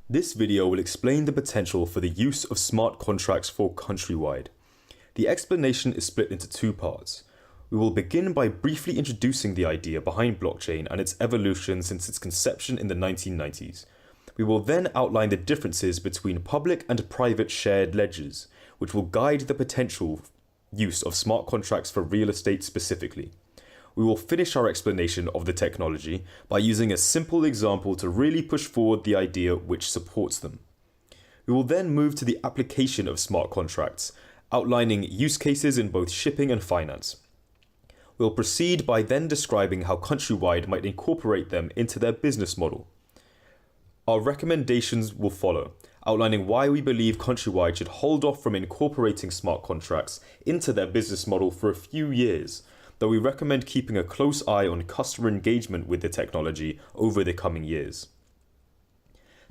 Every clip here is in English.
This video will explain the potential for the use of smart contracts for Countrywide. The explanation is split into two parts. We will begin by briefly introducing the idea behind blockchain and its evolution since its conception in the 1990s. We will then outline the differences between public and private shared ledgers, which will guide the potential use of smart contracts for real estate specifically. We will finish our explanation of the technology by using a simple example to really push forward the idea which supports them. We will then move to the application of smart contracts, outlining use cases in both shipping and finance. We'll proceed by then describing how Countrywide might incorporate them into their business model. Our recommendations will follow, outlining why we believe Countrywide should hold off from incorporating smart contracts into their business model for a few years, though we recommend keeping a close eye on customer engagement with the technology over the coming years.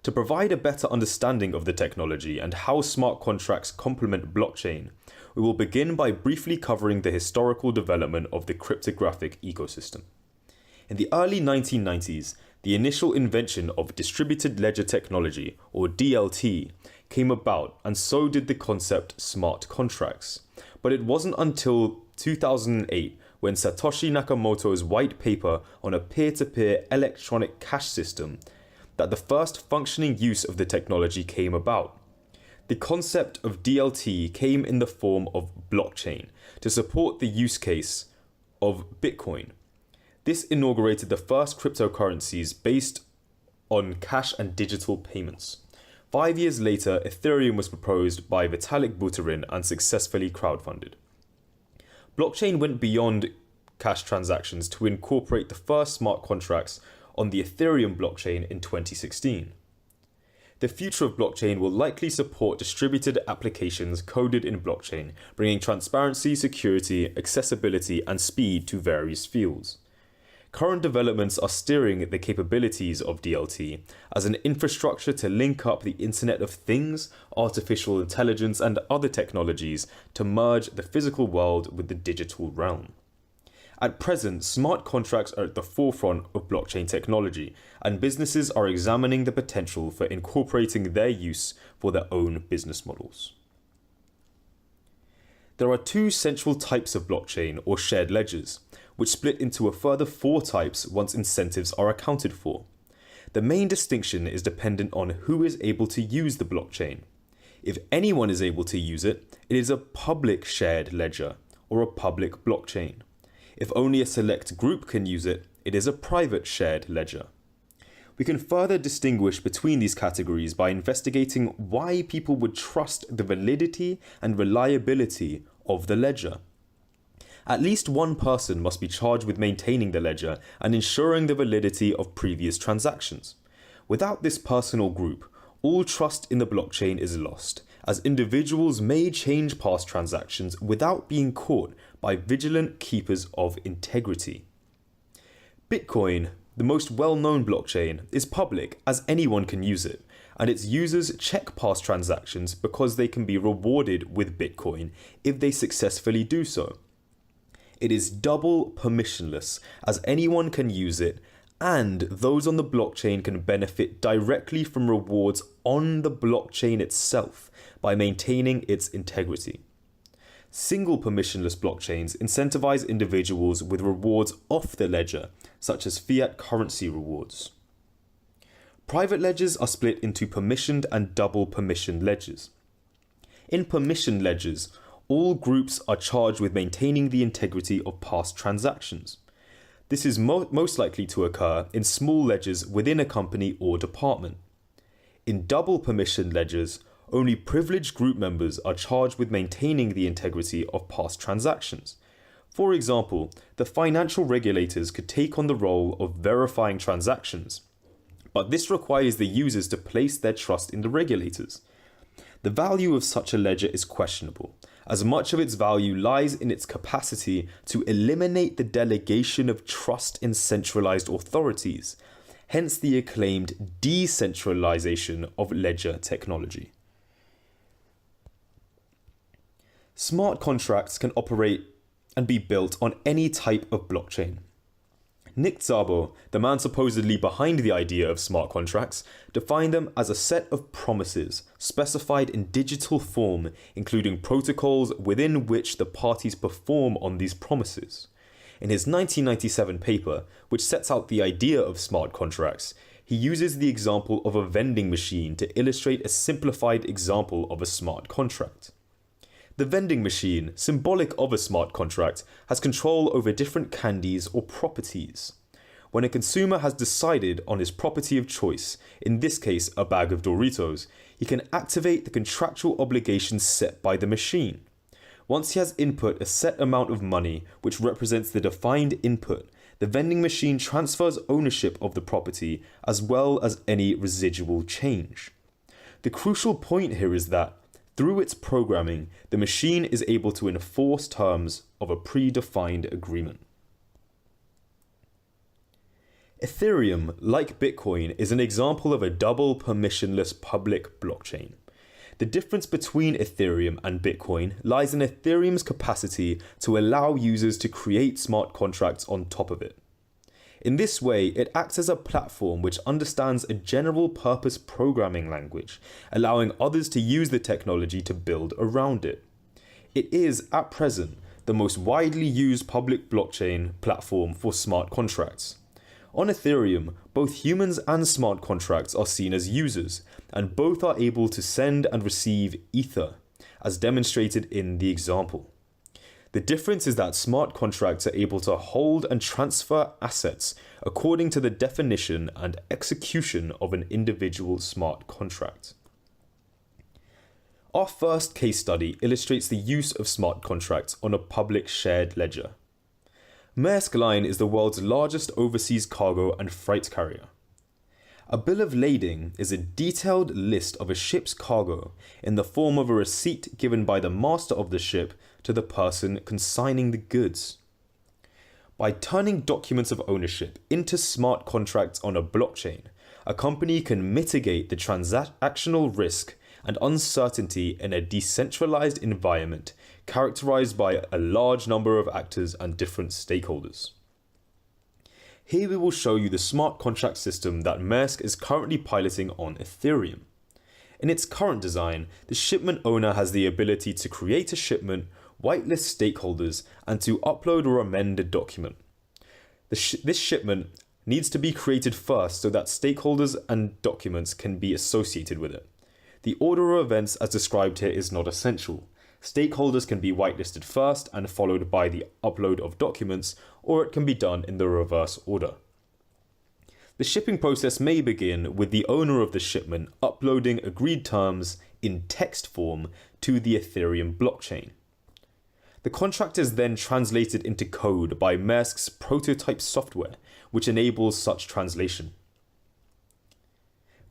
To provide a better understanding of the technology and how smart contracts complement blockchain, we will begin by briefly covering the historical development of the cryptographic ecosystem. In the early 1990s, the initial invention of distributed ledger technology, or DLT, came about, and so did the concept smart contracts. But it wasn't until 2008 when Satoshi Nakamoto's white paper on a peer-to-peer electronic cash system that the first functioning use of the technology came about. The concept of DLT came in the form of blockchain to support the use case of Bitcoin. This inaugurated the first cryptocurrencies based on cash and digital payments. 5 years later, Ethereum was proposed by Vitalik Buterin and successfully crowdfunded. Blockchain went beyond cash transactions to incorporate the first smart contracts on the Ethereum blockchain in 2016. The future of blockchain will likely support distributed applications coded in blockchain, bringing transparency, security, accessibility, and speed to various fields. Current developments are steering the capabilities of DLT as an infrastructure to link up the Internet of Things, artificial intelligence, and other technologies to merge the physical world with the digital realm. At present, smart contracts are at the forefront of blockchain technology, and businesses are examining the potential for incorporating their use for their own business models. There are two central types of blockchain, or shared ledgers, which split into a further 4 types once incentives are accounted for. The main distinction is dependent on who is able to use the blockchain. If anyone is able to use it, it is a public shared ledger, or a public blockchain. If only a select group can use it, it is a private shared ledger. We can further distinguish between these categories by investigating why people would trust the validity and reliability of the ledger. At least one person must be charged with maintaining the ledger and ensuring the validity of previous transactions. Without this person or group, all trust in the blockchain is lost, as individuals may change past transactions without being caught by vigilant keepers of integrity. Bitcoin, the most well-known blockchain, is public as anyone can use it, and its users check past transactions because they can be rewarded with Bitcoin if they successfully do so. It is double permissionless as anyone can use it, and those on the blockchain can benefit directly from rewards on the blockchain itself by maintaining its integrity. Single permissionless blockchains incentivize individuals with rewards off the ledger, such as fiat currency rewards. Private ledgers are split into permissioned and double permissioned ledgers. In permissioned ledgers, all groups are charged with maintaining the integrity of past transactions. This is most likely to occur in small ledgers within a company or department. In double permissioned ledgers, only privileged group members are charged with maintaining the integrity of past transactions. For example, the financial regulators could take on the role of verifying transactions, but this requires the users to place their trust in the regulators. The value of such a ledger is questionable, as much of its value lies in its capacity to eliminate the delegation of trust in centralized authorities, hence the acclaimed decentralization of ledger technology. Smart contracts can operate and be built on any type of blockchain. Nick Szabo, the man supposedly behind the idea of smart contracts, defined them as a set of promises specified in digital form, including protocols within which the parties perform on these promises. In his 1997 paper, which sets out the idea of smart contracts, he uses the example of a vending machine to illustrate a simplified example of a smart contract. The vending machine, symbolic of a smart contract, has control over different candies or properties. When a consumer has decided on his property of choice, in this case a bag of Doritos, he can activate the contractual obligations set by the machine. Once he has input a set amount of money, which represents the defined input, the vending machine transfers ownership of the property as well as any residual change. The crucial point here is that, through its programming, the machine is able to enforce terms of a predefined agreement. Ethereum, like Bitcoin, is an example of a double permissionless public blockchain. The difference between Ethereum and Bitcoin lies in Ethereum's capacity to allow users to create smart contracts on top of it. In this way, it acts as a platform which understands a general purpose programming language, allowing others to use the technology to build around it. It is, at present, the most widely used public blockchain platform for smart contracts. On Ethereum, both humans and smart contracts are seen as users, and both are able to send and receive Ether, as demonstrated in the example. The difference is that smart contracts are able to hold and transfer assets according to the definition and execution of an individual smart contract. Our first case study illustrates the use of smart contracts on a public shared ledger. Maersk Line is the world's largest overseas cargo and freight carrier. A bill of lading is a detailed list of a ship's cargo in the form of a receipt given by the master of the ship to the person consigning the goods. By turning documents of ownership into smart contracts on a blockchain, a company can mitigate the transactional risk and uncertainty in a decentralized environment characterized by a large number of actors and different stakeholders. Here we will show you the smart contract system that Maersk is currently piloting on Ethereum. In its current design, the shipment owner has the ability to create a shipment, whitelist stakeholders, and to upload or amend a document. This shipment needs to be created first so that stakeholders and documents can be associated with it. The order of events as described here is not essential. Stakeholders can be whitelisted first and followed by the upload of documents, or it can be done in the reverse order. The shipping process may begin with the owner of the shipment uploading agreed terms in text form to the Ethereum blockchain. The contract is then translated into code by Maersk's prototype software, which enables such translation.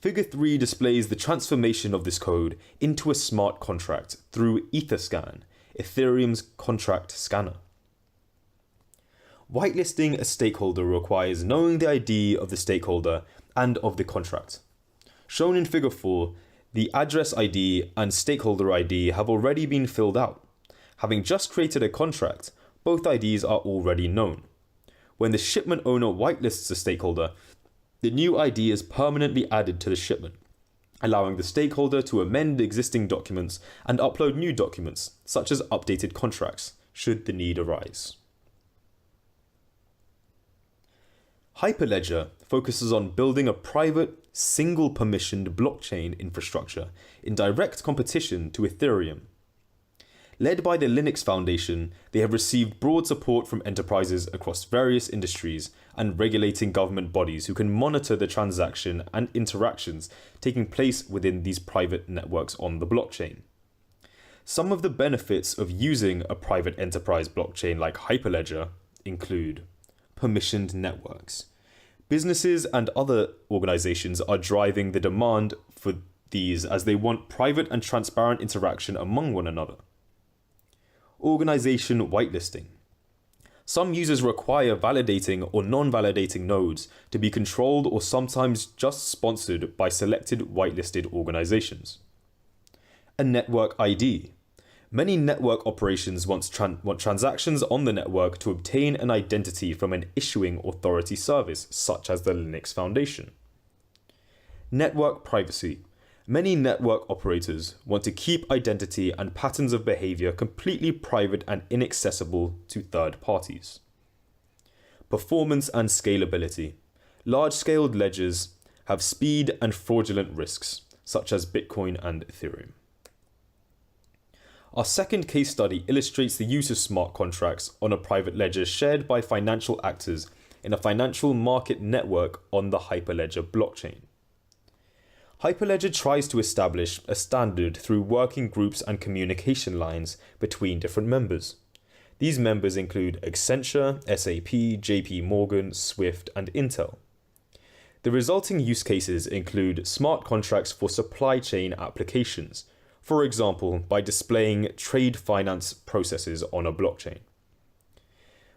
Figure 3 displays the transformation of this code into a smart contract through Etherscan, Ethereum's contract scanner. Whitelisting a stakeholder requires knowing the ID of the stakeholder and of the contract. Shown in Figure 4, the address ID and stakeholder ID have already been filled out. Having just created a contract, both IDs are already known. When the shipment owner whitelists a stakeholder, the new ID is permanently added to the shipment, allowing the stakeholder to amend existing documents and upload new documents, such as updated contracts, should the need arise. Hyperledger focuses on building a private, single-permissioned blockchain infrastructure in direct competition to Ethereum. Led by the Linux Foundation, they have received broad support from enterprises across various industries and regulating government bodies who can monitor the transaction and interactions taking place within these private networks on the blockchain. Some of the benefits of using a private enterprise blockchain like Hyperledger include permissioned networks. Businesses and other organizations are driving the demand for these as they want private and transparent interaction among one another. Organization whitelisting. Some users require validating or non-validating nodes to be controlled or sometimes just sponsored by selected whitelisted organizations. A network ID. Many network operations want transactions on the network to obtain an identity from an issuing authority service, such as the Linux Foundation. Network privacy. Many network operators want to keep identity and patterns of behavior completely private and inaccessible to third parties. Performance and scalability. Large-scale ledgers have speed and fraudulent risks, such as Bitcoin and Ethereum. Our second case study illustrates the use of smart contracts on a private ledger shared by financial actors in a financial market network on the Hyperledger blockchain. Hyperledger tries to establish a standard through working groups and communication lines between different members. These members include Accenture, SAP, JP Morgan, Swift, and Intel. The resulting use cases include smart contracts for supply chain applications, for example, by displaying trade finance processes on a blockchain.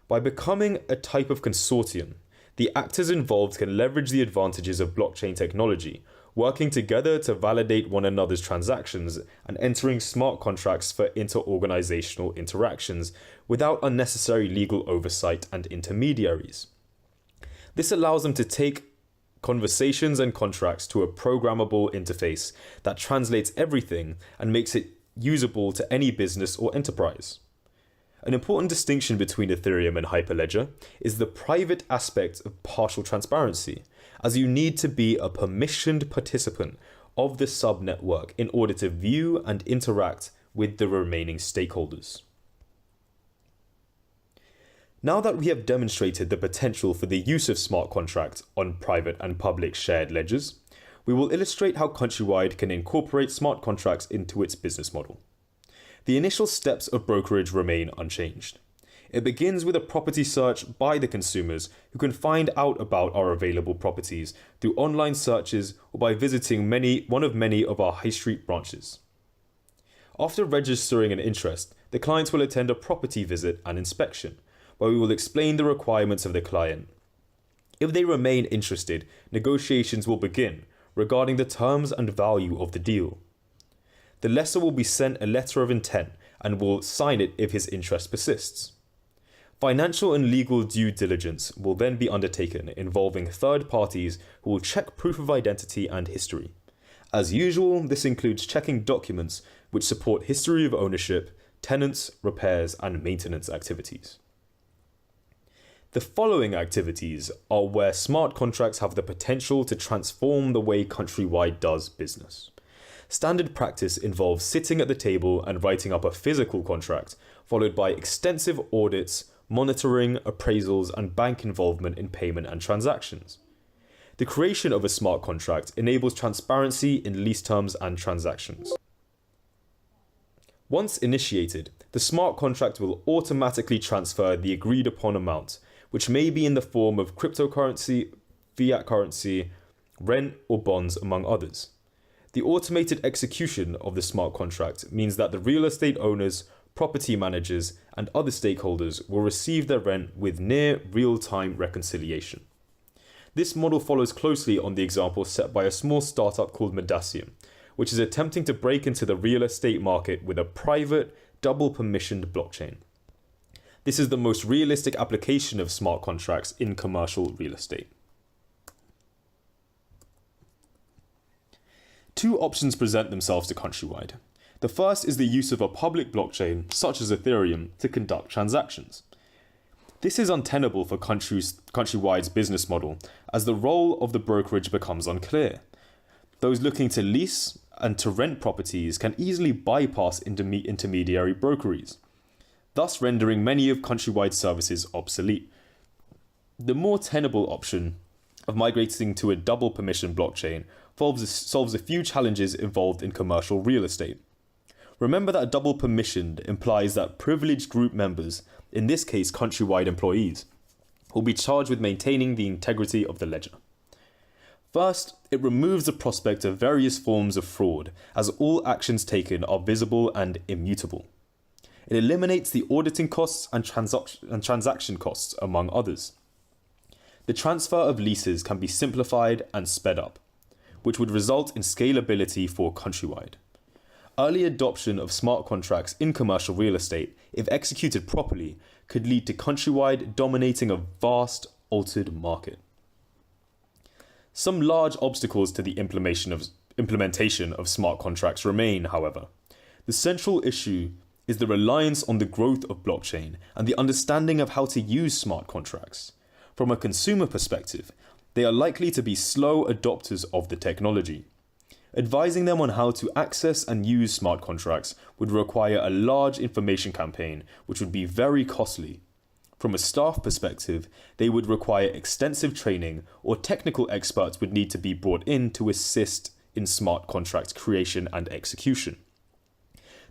By becoming a type of consortium, the actors involved can leverage the advantages of blockchain technology, working together to validate one another's transactions and entering smart contracts for inter-organizational interactions without unnecessary legal oversight and intermediaries. This allows them to take conversations and contracts to a programmable interface that translates everything and makes it usable to any business or enterprise. An important distinction between Ethereum and Hyperledger is the private aspect of partial transparency, as you need to be a permissioned participant of the subnetwork in order to view and interact with the remaining stakeholders. Now that we have demonstrated the potential for the use of smart contracts on private and public shared ledgers, we will illustrate how Countrywide can incorporate smart contracts into its business model. The initial steps of brokerage remain unchanged. It begins with a property search by the consumers who can find out about our available properties through online searches or by visiting one of many of our high street branches. After registering an interest, the clients will attend a property visit and inspection, where we will explain the requirements of the client. If they remain interested, negotiations will begin regarding the terms and value of the deal. The lessor will be sent a letter of intent and will sign it if his interest persists. Financial and legal due diligence will then be undertaken involving third parties who will check proof of identity and history. As usual, this includes checking documents which support history of ownership, tenants, repairs, and maintenance activities. The following activities are where smart contracts have the potential to transform the way Countrywide does business. Standard practice involves sitting at the table and writing up a physical contract, followed by extensive audits, monitoring, appraisals, and bank involvement in payment and transactions. The creation of a smart contract enables transparency in lease terms and transactions. Once initiated, the smart contract will automatically transfer the agreed upon amount, which may be in the form of cryptocurrency, fiat currency, rent, or bonds, among others. The automated execution of the smart contract means that the real estate owners, property managers, and other stakeholders will receive their rent with near real-time reconciliation. This model follows closely on the example set by a small startup called Medasium, which is attempting to break into the real estate market with a private, double-permissioned blockchain. This is the most realistic application of smart contracts in commercial real estate. Two options present themselves to Countrywide. The first is the use of a public blockchain, such as Ethereum, to conduct transactions. This is untenable for Countrywide's business model, as the role of the brokerage becomes unclear. Those looking to lease and to rent properties can easily bypass intermediary brokeries, thus rendering many of Countrywide's services obsolete. The more tenable option of migrating to a double permission blockchain solves a few challenges involved in commercial real estate. Remember that double permissioned implies that privileged group members, in this case Countrywide employees, will be charged with maintaining the integrity of the ledger. First, it removes the prospect of various forms of fraud, as all actions taken are visible and immutable. It eliminates the auditing costs and transaction costs, among others. The transfer of leases can be simplified and sped up, which would result in scalability for Countrywide. Early adoption of smart contracts in commercial real estate, if executed properly, could lead to Countrywide dominating a vast, altered market. Some large obstacles to the implementation of smart contracts remain, however. The central issue is the reliance on the growth of blockchain and the understanding of how to use smart contracts. From a consumer perspective, they are likely to be slow adopters of the technology. Advising them on how to access and use smart contracts would require a large information campaign, which would be very costly. From a staff perspective, they would require extensive training, or technical experts would need to be brought in to assist in smart contract creation and execution.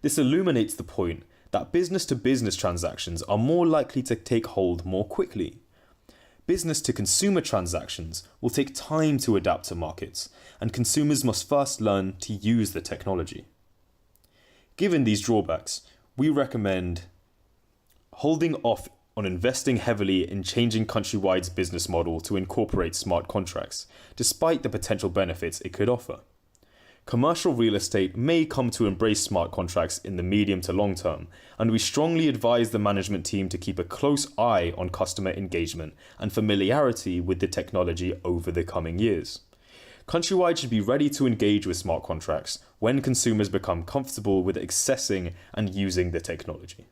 This illuminates the point that business-to-business transactions are more likely to take hold more quickly. Business-to-consumer transactions will take time to adapt to markets, and consumers must first learn to use the technology. Given these drawbacks, we recommend holding off on investing heavily in changing Countrywide's business model to incorporate smart contracts, despite the potential benefits it could offer. Commercial real estate may come to embrace smart contracts in the medium to long term, and we strongly advise the management team to keep a close eye on customer engagement and familiarity with the technology over the coming years. Countrywide should be ready to engage with smart contracts when consumers become comfortable with accessing and using the technology.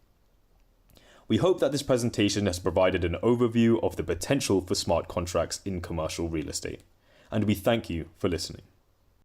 We hope that this presentation has provided an overview of the potential for smart contracts in commercial real estate, and we thank you for listening.